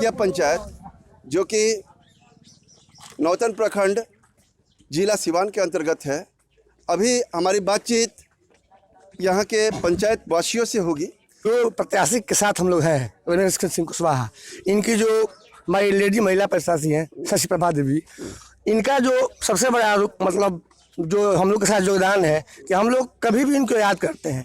मठिया पंचायत जो कि नौतन प्रखंड जिला सिवान के अंतर्गत है। अभी हमारी बातचीत यहाँ के पंचायत वासियों से होगी। तो प्रत्याशी के साथ हम लोग हैं रमेश सिंह कुशवाहा। इनकी जो हमारी लेडी महिला प्रत्याशी हैं शशि प्रभा देवी, इनका जो सबसे बड़ा मतलब जो हम लोग के साथ योगदान है कि हम लोग कभी भी इनको याद करते हैं,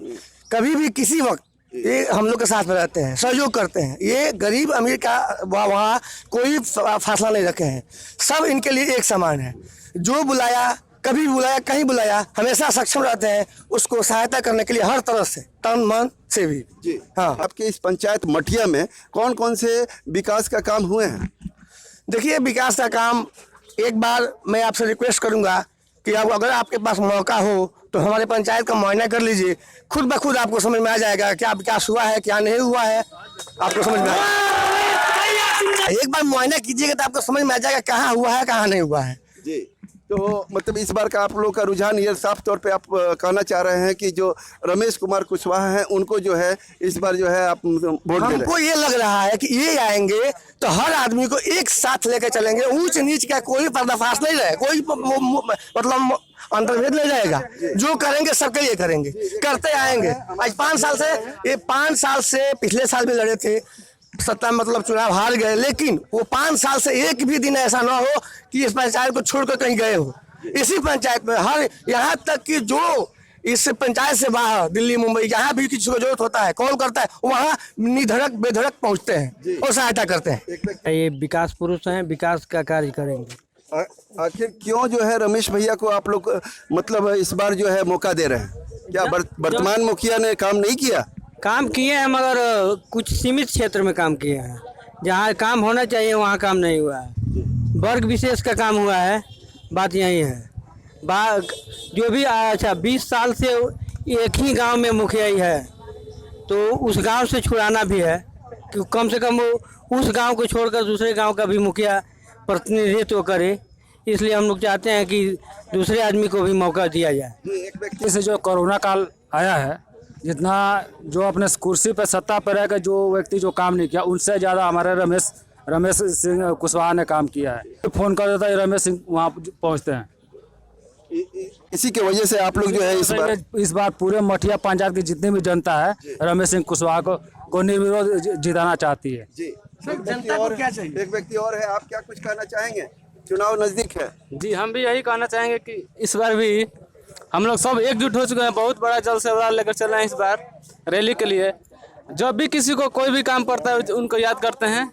कभी भी किसी वक्त ये हम लोग के साथ में रहते हैं, सहयोग करते हैं। ये गरीब अमीर का वहाँ कोई फासला नहीं रखे हैं, सब इनके लिए एक समान है। जो बुलाया, कभी भी बुलाया, कहीं बुलाया, हमेशा सक्षम रहते हैं उसको सहायता करने के लिए हर तरह से, तन मन से भी। जी हाँ, आपके इस पंचायत मठिया में कौन कौन से विकास का काम हुए हैं? देखिए विकास का काम, एक बार मैं आपसे रिक्वेस्ट करूंगा कि अब अगर आपके पास मौका हो तो हमारे पंचायत का मुआयना कर लीजिए। खुद ब खुद आपको समझ में आ जाएगा क्या विकास हुआ है क्या नहीं हुआ है, आपको समझ में आएगा। एक बार मुआयना कीजिएगा तो आपको समझ में आ जाएगा कहाँ हुआ है कहाँ नहीं हुआ है। जी, तो मतलब इस बार का आप लोग का रुझान ये साफ तौर पे आप कहना चाह रहे हैं कि जो रमेश कुमार कुशवाहा हैं उनको जो है इस बार जो है आप वोट दे रहे हैं। हमको ये लग रहा है कि ये आएंगे तो हर आदमी को एक साथ लेकर चलेंगे, ऊंच नीच का कोई पर्दाफाश नहीं रहे, कोई मतलब अंतर्भेद नहीं रहेगा। जो करेंगे सबके लिए करेंगे, करते आएंगे। आज 5 साल से, ये 5 साल से पिछले साल भी लड़े थे, सत्ता मतलब चुनाव हार गए, लेकिन वो 5 साल से एक भी दिन ऐसा ना हो कि इस पंचायत को छोड़कर कहीं गए हो। इसी पंचायत में हर, यहाँ तक कि जो इस पंचायत से बाहर दिल्ली मुंबई जहाँ भी किसी को जरूरत होता है कॉल करता है, वहाँ निधड़क बेधड़क पहुँचते हैं और सहायता करते हैं। ये विकास पुरुष हैं, विकास का कार्य करेंगे। आखिर क्यों जो है रमेश भैया को आप लोग मतलब इस बार जो है मौका दे रहे हैं? क्या वर्तमान मुखिया ने काम नहीं किया? काम किए हैं मगर कुछ सीमित क्षेत्र में काम किए हैं, जहाँ काम होना चाहिए वहाँ काम नहीं हुआ है। वर्ग विशेष का काम हुआ है, बात यही है। जो भी अच्छा 20 साल से एक ही गांव में मुखिया ही है, तो उस गांव से छुड़ाना भी है कि कम से कम उस गांव को छोड़कर दूसरे गांव का भी मुखिया प्रतिनिधित्व करे। इसलिए हम लोग चाहते हैं कि दूसरे आदमी को भी मौका दिया जाए। एक व्यक्ति से जो कोरोना काल आया है, जितना जो अपने कुर्सी पर सत्ता पर रहकर जो व्यक्ति जो काम नहीं किया, उनसे ज़्यादा हमारे रमेश सिंह कुशवाहा ने काम किया है। फोन कर देता है, रमेश सिंह वहाँ पहुँचते हैं। इसी के वजह से आप लोग जो है इस बार पूरे मठिया पंचायत की जितनी भी जनता है रमेश सिंह कुशवाहा को निर्विरोध जिताना चाहती है। जी, जनता को क्या चाहिए? एक व्यक्ति और है, आप क्या कुछ कहना चाहेंगे? चुनाव नजदीक है। जी, हम भी यही कहना चाहेंगे कि इस बार भी हम लोग सब एकजुट हो चुके हैं। बहुत बड़ा जल सेवा लेकर चल रहे हैं इस बार रैली के लिए। जब भी किसी को कोई भी काम पड़ता है उनको याद करते हैं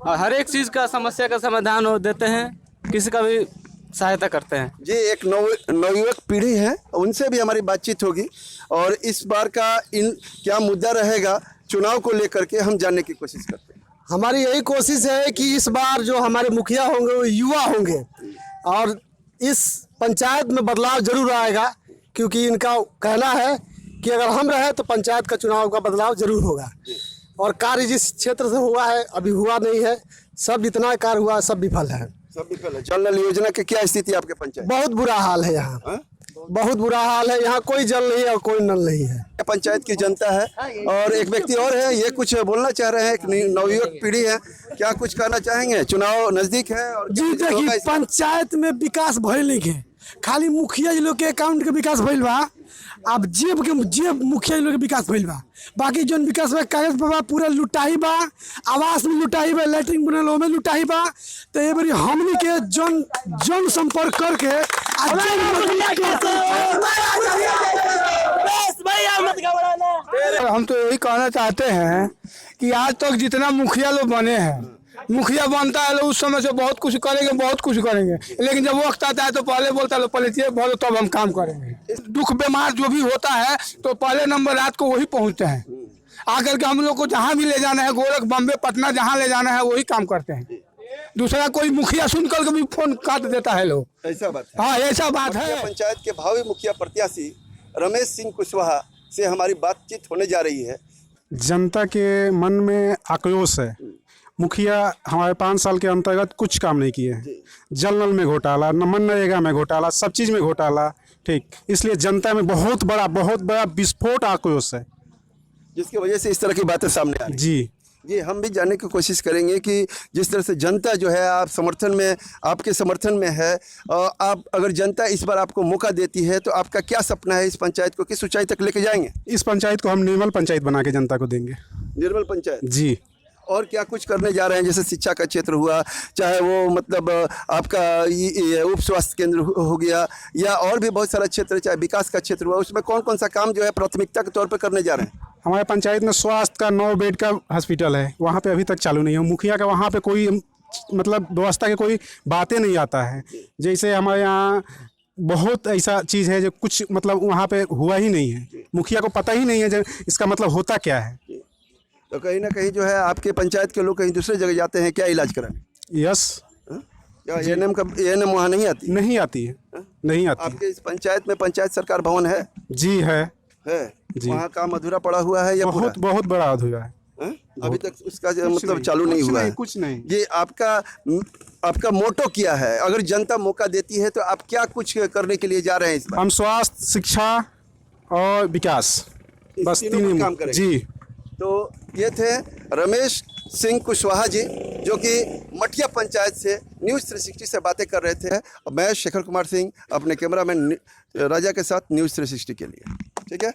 और हर एक चीज़ का समस्या का समाधान हो देते हैं, किसी का भी सहायता करते हैं। जी, एक नवयुवक पीढ़ी है, उनसे भी हमारी बातचीत होगी और इस बार का क्या मुद्दा रहेगा चुनाव को लेकर के हम जानने की कोशिश करते हैं। हमारी यही कोशिश है कि इस बार जो हमारे मुखिया होंगे वो युवा होंगे और इस पंचायत में बदलाव जरूर आएगा, क्योंकि इनका कहना है कि अगर हम रहे तो पंचायत का चुनाव का बदलाव जरूर होगा। और कार्य जिस क्षेत्र से हुआ है अभी हुआ नहीं है, सब जितना कार्य हुआ सब विफल है। सब विफल है। जल नल योजना की क्या स्थिति आपके पंचायत? बहुत बुरा हाल है यहाँ, बहुत बुरा हाल है यहाँ। कोई जल नहीं है और कोई नल नहीं है। पंचायत की जनता है और एक व्यक्ति और है, ये कुछ बोलना चाह रहे हैं। एक नवयुवक पीढ़ी है, क्या कुछ कहना चाहेंगे? चुनाव नजदीक है और जी देखिए, पंचायत में विकास भइल नहीं है, खाली मुखिया जी लोग के अकाउंट के विकास भइल बा। अब जेब मुखिया जी लोग के विकास भइल बा, बाकी जौन विकास बा कागज पर पूरा लुटाई बा, आवास में लुटाई बा, लैट्रिन बनल में लुटाई बा। तो ये बारी हमनी के जन संपर्क करके हम तो यही कहना चाहते हैं कि आज तक जितना मुखिया लोग बने हैं, मुखिया बनता है लोग उस समय से बहुत कुछ करेंगे, लेकिन जब वक्त आता है तो पहले बोलता है पहले ये बोलो तब हम काम करेंगे। दुख बीमार जो भी होता है तो पहले नंबर रात को वही पहुंचते हैं। आकर के हम लोग को जहाँ भी ले जाना है, गोरख बम्बे पटना जहाँ ले जाना है वही काम करते हैं। दूसरा कोई मुखिया सुनकर के भी फोन काट देता है लोग। ऐसा बात है। हाँ, ऐसा बात है। पंचायत के भावी मुखिया प्रत्याशी रमेश सिंह कुशवाहा से हमारी बातचीत होने जा रही है। जनता के मन में आक्रोश है। मुखिया हमारे 5 साल के अंतर्गत कुछ काम नहीं किए हैं। जल नल में घोटाला, मनरेगा में घोटाला, सब चीज़ में घोटाला। ठीक, इसलिए जनता में बहुत बड़ा विस्फोट आक्रोश है, जिसकी वजह से इस तरह की बातें सामने आ रही हैं। जी। ये हम भी जानने की कोशिश करेंगे कि जिस तरह से जनता जो है आप समर्थन में, आपके समर्थन में है, आप अगर जनता इस बार आपको मौका देती है तो आपका क्या सपना है, इस पंचायत को किस ऊंचाई तक लेके जाएंगे? इस पंचायत को हम निर्मल पंचायत बना के जनता को देंगे। निर्मल पंचायत जी। और क्या कुछ करने जा रहे हैं? जैसे शिक्षा का क्षेत्र हुआ, चाहे वो मतलब आपका ये उप स्वास्थ्य केंद्र हो गया, या और भी बहुत सारा क्षेत्र, चाहे विकास का क्षेत्र हुआ, उसमें कौन कौन सा काम जो है प्राथमिकता के तौर पर करने जा रहे हैं? हमारे पंचायत में स्वास्थ्य का 9 बेड का हॉस्पिटल है, वहाँ पे अभी तक चालू नहीं है। मुखिया का वहाँ पे कोई मतलब व्यवस्था की कोई बातें नहीं आता है। जैसे हमारे यहाँ बहुत ऐसा चीज़ है जो कुछ मतलब वहाँ पे हुआ ही नहीं है, मुखिया को पता ही नहीं है जो इसका मतलब होता क्या है। तो कहीं ना कहीं जो है आपके पंचायत के लोग कहीं दूसरे जगह जाते हैं क्या इलाज कराने? यस। क्या एएनएम वहाँ नहीं आती? नहीं आती है, नहीं आती। आपके इस पंचायत में पंचायत सरकार भवन है? जी है जी। वहाँ काम अधूरा पड़ा हुआ है या पूरा? बहुत बड़ा अधूरा है। अभी तक उसका मतलब चालू नहीं हुआ है? कुछ नहीं। ये आपका मोटो क्या है? अगर जनता मौका देती है तो आप क्या कुछ करने के लिए जा रहे हैं इस बार? हम स्वास्थ्य, शिक्षा और विकास, बस तीनों पर काम करेंगे। जी। तो ये थे रमेश सिंह कुशवाहा जी, जो कि मटिया पंचायत से न्यूज़ 360 से बातें कर रहे थे। मैं शेखर कुमार सिंह अपने कैमरामैन राजा के साथ न्यूज़ 360 के लिए। ठीक है।